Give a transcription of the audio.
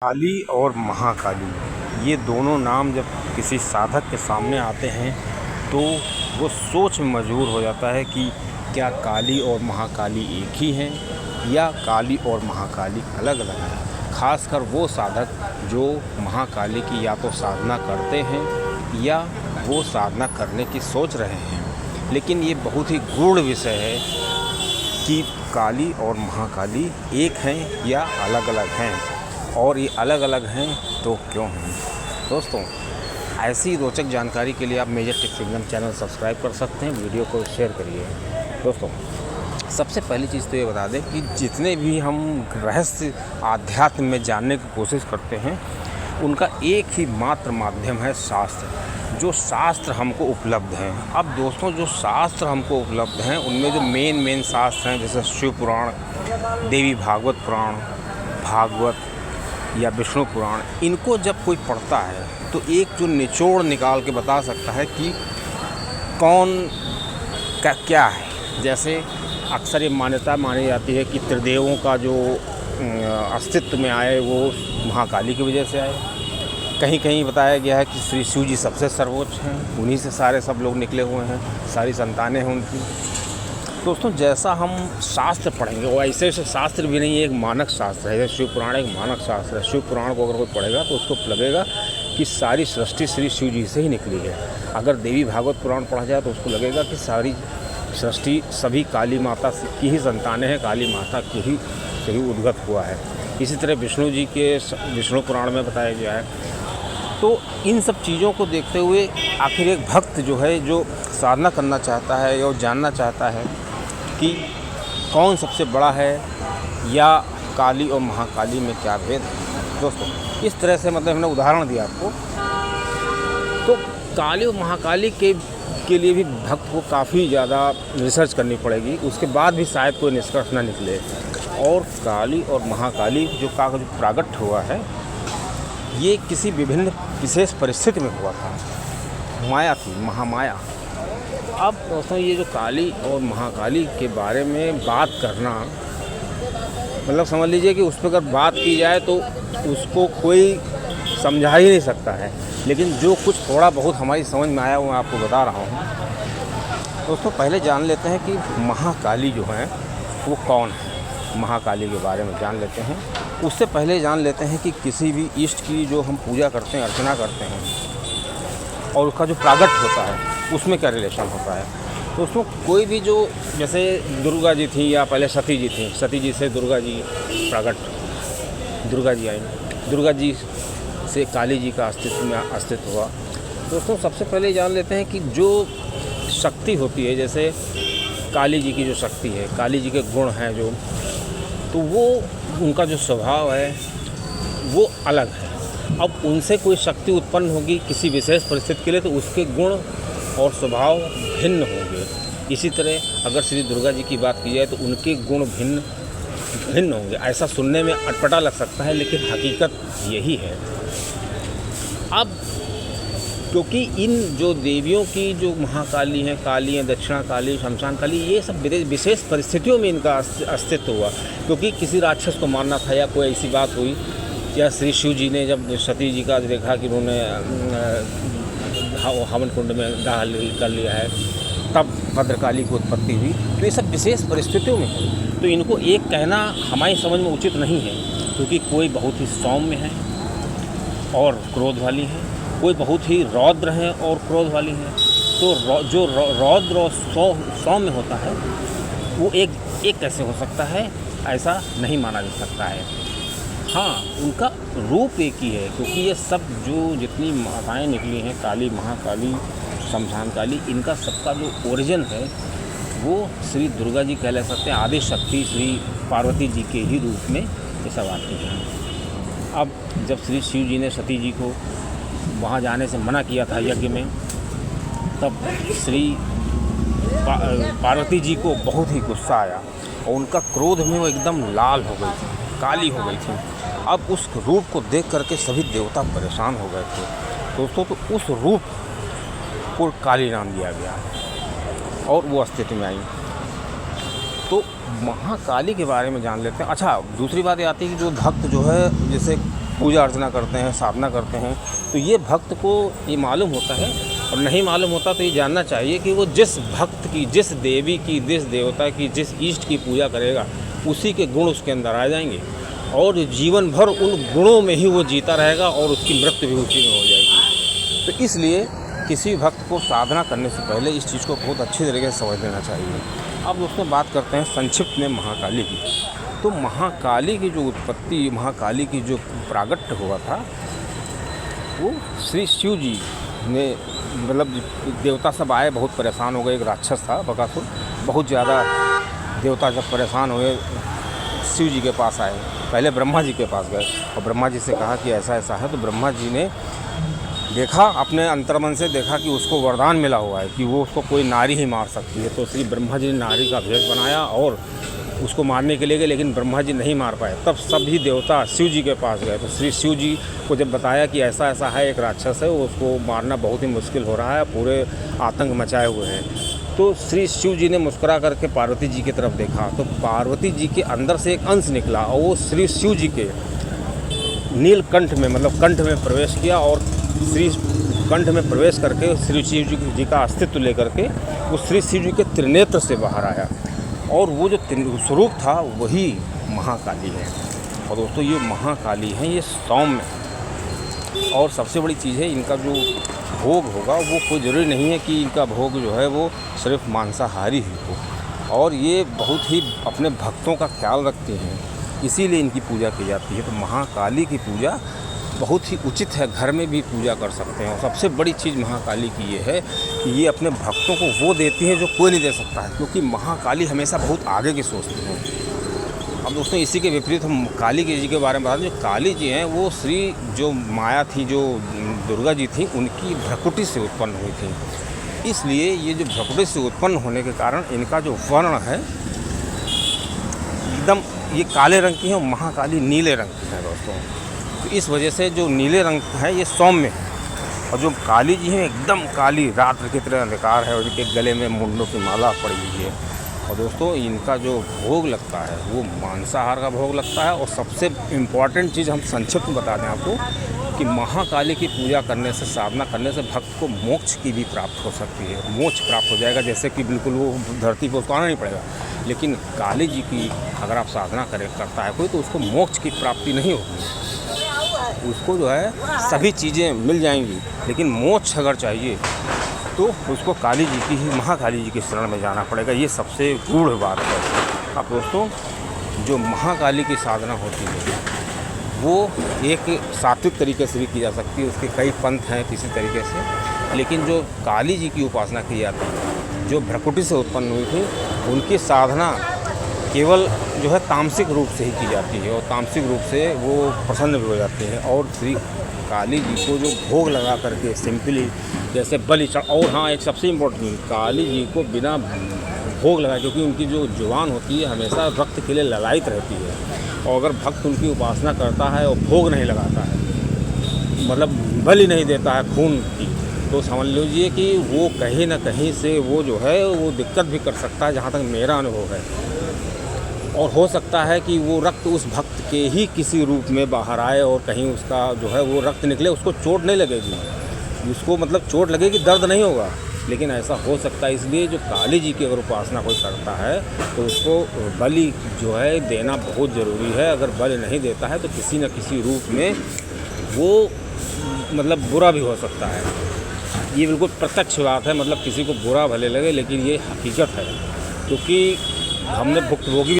काली और महाकाली ये दोनों नाम जब किसी साधक के सामने आते हैं तो वो सोच में मजबूर हो जाता है कि क्या काली और महाकाली एक ही हैं या काली और महाकाली अलग अलग हैं। खासकर वो साधक जो महाकाली की या तो साधना करते हैं या वो साधना करने की सोच रहे हैं। लेकिन ये बहुत ही गूढ़ विषय है कि काली और महाकाली एक हैं या अलग अलग हैं, और ये अलग अलग हैं तो क्यों हैं। दोस्तों, ऐसी रोचक जानकारी के लिए आप Major Tech Signal channel subscribe कर सकते हैं। वीडियो को शेयर करिए। दोस्तों, सबसे पहली चीज़ तो ये बता दें कि जितने भी हम रहस्य आध्यात्म में जानने की कोशिश करते हैं उनका एक ही मात्र माध्यम है शास्त्र। जो शास्त्र हमको उपलब्ध हैं, अब दोस्तों जो शास्त्र हमको उपलब्ध हैं उनमें जो मेन शास्त्र हैं जैसे शिव पुराण, देवी भागवत पुराण, भागवत या विष्णु पुराण, इनको जब कोई पढ़ता है तो एक जो निचोड़ निकाल के बता सकता है कि कौन का क्या है। जैसे अक्सर ये मान्यता मानी जाती है कि त्रिदेवों का जो अस्तित्व में आए वो महाकाली की वजह से आए। कहीं कहीं बताया गया है कि श्री शिव जी सबसे सर्वोच्च हैं, उन्हीं से सारे सब लोग निकले हुए हैं, सारी संतानें हैं उनकी। दोस्तों, जैसा हम शास्त्र पढ़ेंगे वो ऐसे शास्त्र भी नहीं है, एक मानक शास्त्र है। जैसे शिव पुराण एक मानक शास्त्र है। शिव पुराण को अगर कोई पढ़ेगा तो उसको लगेगा कि सारी सृष्टि श्री शिव जी से ही निकली है। अगर देवी भागवत पुराण पढ़ा जाए तो उसको लगेगा कि सारी सृष्टि सभी काली माता की ही संतानें हैं, काली माता की ही से ही उद्गत हुआ है। इसी तरह विष्णु जी के विष्णु पुराण में बताया गया है। तो इन सब चीज़ों को देखते हुए आखिर एक भक्त जो है, जो साधना करना चाहता है या जानना चाहता है कि कौन सबसे बड़ा है या काली और महाकाली में क्या भेद है। दोस्तों, इस तरह से मतलब हमने उदाहरण दिया आपको। तो काली और महाकाली के लिए भी भक्त को काफ़ी ज़्यादा रिसर्च करनी पड़ेगी, उसके बाद भी शायद कोई निष्कर्ष ना निकले। और काली और महाकाली जो प्रागट्य हुआ है ये किसी विभिन्न विशेष परिस्थिति में हुआ था। माया थी, महामाया। अब दोस्तों, ये जो काली और महाकाली के बारे में बात करना, मतलब समझ लीजिए कि उस पर अगर बात की जाए तो उसको कोई समझा ही नहीं सकता है। लेकिन जो कुछ थोड़ा बहुत हमारी समझ में आया वो मैं आपको बता रहा हूँ। दोस्तों, पहले जान लेते हैं कि महाकाली जो हैं वो कौन है। महाकाली के बारे में जान लेते हैं। उससे पहले जान लेते हैं कि किसी भी इष्ट की जो हम पूजा करते हैं, अर्चना करते हैं, और उसका जो प्रागट्य होता है उसमें क्या रिलेशन होता है। तो उसमें कोई भी जो, जैसे दुर्गा जी थी या पहले सती जी थी, सती जी से दुर्गा जी प्रगट, दुर्गा जी आई, दुर्गा जी से काली जी का अस्तित्व हुआ। दोस्तों, सबसे पहले जान लेते हैं कि जो शक्ति होती है, जैसे काली जी की जो शक्ति है, काली जी के गुण हैं जो, तो वो उनका जो स्वभाव है वो अलग है। अब उनसे कोई शक्ति उत्पन्न होगी किसी विशेष परिस्थिति के लिए तो उसके गुण और स्वभाव भिन्न होंगे। इसी तरह अगर श्री दुर्गा जी की बात की जाए तो उनके गुण भिन्न होंगे। ऐसा सुनने में अटपटा लग सकता है लेकिन हकीकत यही है। अब क्योंकि इन जो देवियों की जो महाकाली हैं, काली हैं, दक्षिणा काली, शमशान काली, ये सब विशेष परिस्थितियों में इनका अस्तित्व हुआ। क्योंकि किसी राक्षस को मारना था या कोई ऐसी बात हुई, या श्री शिव जी ने जब सती जी का देखा कि उन्होंने हवन कुंड में दाह कर लिया है, तब भद्रकाली की उत्पत्ति हुई। तो ये सब विशेष परिस्थितियों में हुई। तो इनको एक कहना हमारी समझ में उचित नहीं है, क्योंकि कोई बहुत ही सौम्य है और क्रोध वाली है, कोई बहुत ही रौद्र हैं और क्रोध वाली हैं। तो जो रौद्र और सौम्य होता है वो एक कैसे हो सकता है, ऐसा नहीं माना जा सकता है। हाँ, उनका रूप एक ही है, क्योंकि ये सब जो जितनी माताएं निकली हैं, काली, महाकाली, शमशान काली, इनका सबका जो ओरिजिन है वो श्री दुर्गा जी कह ले सकते हैं। आदि शक्ति श्री पार्वती जी के ही रूप में ये सब आती हैं। अब जब श्री शिव जी ने सती जी को वहाँ जाने से मना किया था यज्ञ में, तब श्री पार्वती जी को बहुत ही गुस्सा आया और उनका क्रोध में वो एकदम लाल हो गई थी, काली हो गई थी। अब उस रूप को देख करके सभी देवता परेशान हो गए थे। दोस्तों, तो उस रूप को काली नाम दिया गया और वो अस्तित्व में आई। तो महाकाली के बारे में जान लेते हैं। अच्छा, दूसरी बात ये आती है कि जो भक्त जो है, जैसे पूजा अर्चना करते हैं, साधना करते हैं, तो ये भक्त को ये मालूम होता है। और नहीं मालूम होता तो ये जानना चाहिए कि वो जिस भक्त की, जिस देवी की, जिस देवता की, जिस इष्ट की पूजा करेगा, उसी के गुण उसके अंदर आ जाएंगे और जीवन भर उन गुणों में ही वो जीता रहेगा और उसकी मृत्यु भी उसी में हो जाएगी। तो इसलिए किसी भक्त को साधना करने से पहले इस चीज़ को बहुत अच्छी तरीके से समझ लेना चाहिए। अब दोस्तों बात करते हैं संक्षिप्त में महाकाली की। तो महाकाली की जो उत्पत्ति, महाकाली की जो प्रागट्य हुआ था, वो श्री शिव जी ने, मतलब देवता सब आए, बहुत परेशान हो गए। एक राक्षस था बकासुर, बहुत ज़्यादा देवता जब परेशान हुए शिव जी के पास आए। पहले ब्रह्मा जी के पास गए और ब्रह्मा जी से कहा कि ऐसा ऐसा है। तो ब्रह्मा जी ने देखा, अपने अंतर्मन से देखा कि उसको वरदान मिला हुआ है कि वो उसको कोई नारी ही मार सकती है। तो श्री ब्रह्मा जी ने नारी का भेष बनाया और उसको मारने के लिए गए, लेकिन ब्रह्मा जी नहीं मार पाए। तब सभी देवता शिव जी के पास गए। तो श्री शिव जी को जब बताया कि ऐसा ऐसा है, एक राक्षस है, उसको मारना बहुत ही मुश्किल हो रहा है, पूरे आतंक मचाए हुए हैं। तो श्री शिव जी ने मुस्कुरा करके पार्वती जी की तरफ देखा। तो पार्वती जी के अंदर से एक अंश निकला और वो श्री शिव जी के नीलकंठ में, मतलब कंठ में प्रवेश किया और श्री कंठ में प्रवेश करके श्री शिव जी का अस्तित्व लेकर के वो श्री शिव जी के त्रिनेत्र से बाहर आया और वो जो स्वरूप था वही महाकाली है। और दोस्तों ये महाकाली हैं, ये सौम्य, और सबसे बड़ी चीज़ है इनका जो भोग होगा वो कोई ज़रूरी नहीं है कि इनका भोग जो है वो सिर्फ मांसाहारी ही हो। और ये बहुत ही अपने भक्तों का ख्याल रखते हैं, इसीलिए इनकी पूजा की जाती है। तो महाकाली की पूजा बहुत ही उचित है, घर में भी पूजा कर सकते हैं। और सबसे बड़ी चीज़ महाकाली की ये है कि ये अपने भक्तों को वो देती हैं जो कोई नहीं दे सकता है, क्योंकि महाकाली हमेशा बहुत आगे की सोचती हैं। अब दोस्तों इसी के विपरीत हम काली जी के बारे में बता दें। जो काली जी हैं वो श्री जो माया थी, जो दुर्गा जी थी, उनकी भ्रकुटी से उत्पन्न हुई थी। इसलिए ये जो भ्रकुटी से उत्पन्न होने के कारण इनका जो वर्ण है एकदम ये काले रंग की है और महाकाली नीले रंग की है दोस्तों। तो इस वजह से जो नीले रंग है ये सौम्य है और जो काली जी हैं एकदम काली रात्र की तरह अंधकार है और इनके गले में मुंडों की माला पड़ी हुई है। और दोस्तों इनका जो भोग लगता है वो मांसाहार का भोग लगता है। और सबसे इम्पॉर्टेंट चीज़ हम संक्षिप्त में बता दें आपको कि महाकाली की पूजा करने से, साधना करने से भक्त को मोक्ष की भी प्राप्त हो सकती है, मोक्ष प्राप्त हो जाएगा। जैसे कि बिल्कुल वो धरती पर उसको आना नहीं पड़ेगा, लेकिन काली जी की अगर आप साधना करता है कोई, तो उसको मोक्ष की प्राप्ति नहीं होगी। उसको जो है सभी चीज़ें मिल जाएंगी, लेकिन मोक्ष अगर चाहिए तो उसको काली जी की ही, महाकाली जी की शरण में जाना पड़ेगा। ये सबसे गूढ़ बात है। अब दोस्तों जो महाकाली की साधना होती है वो एक सात्विक तरीके से भी की जा सकती है, उसके कई पंथ हैं किसी तरीके से। लेकिन जो काली जी की उपासना की जाती है, जो भ्रकुटी से उत्पन्न हुई थी, उनकी साधना केवल जो है तामसिक रूप से ही की जाती है और तामसिक रूप से वो प्रसन्न भी हो जाते हैं। और श्री काली जी को जो भोग लगा करके सिंपली जैसे बलि चढ़, और हाँ एक सबसे इम्पोर्टेंट, काली जी को बिना भोग लगाए, क्योंकि उनकी जो जुबान होती है हमेशा रक्त के लिए ललायित रहती है। और अगर भक्त उनकी उपासना करता है और भोग नहीं लगाता है, मतलब बलि नहीं देता है खून की, तो समझ लीजिए कि वो कहीं ना कहीं से वो जो है वो दिक्कत भी कर सकता है, जहाँ तक मेरा अनुभव है। और हो सकता है कि वो रक्त उस भक्त के ही किसी रूप में बाहर आए और कहीं उसका जो है वो रक्त निकले, उसको चोट नहीं लगेगी, उसको मतलब चोट लगेगी, दर्द नहीं होगा, लेकिन ऐसा हो सकता है। इसलिए जो काली जी की अगर उपासना कोई करता है तो उसको बलि जो है देना बहुत ज़रूरी है। अगर बलि नहीं देता है तो किसी न किसी रूप में वो मतलब बुरा भी हो सकता है। ये बिल्कुल प्रत्यक्ष बात है, मतलब किसी को बुरा भले लगे, लेकिन ये हकीकत है, क्योंकि हमने भुक्तभोगी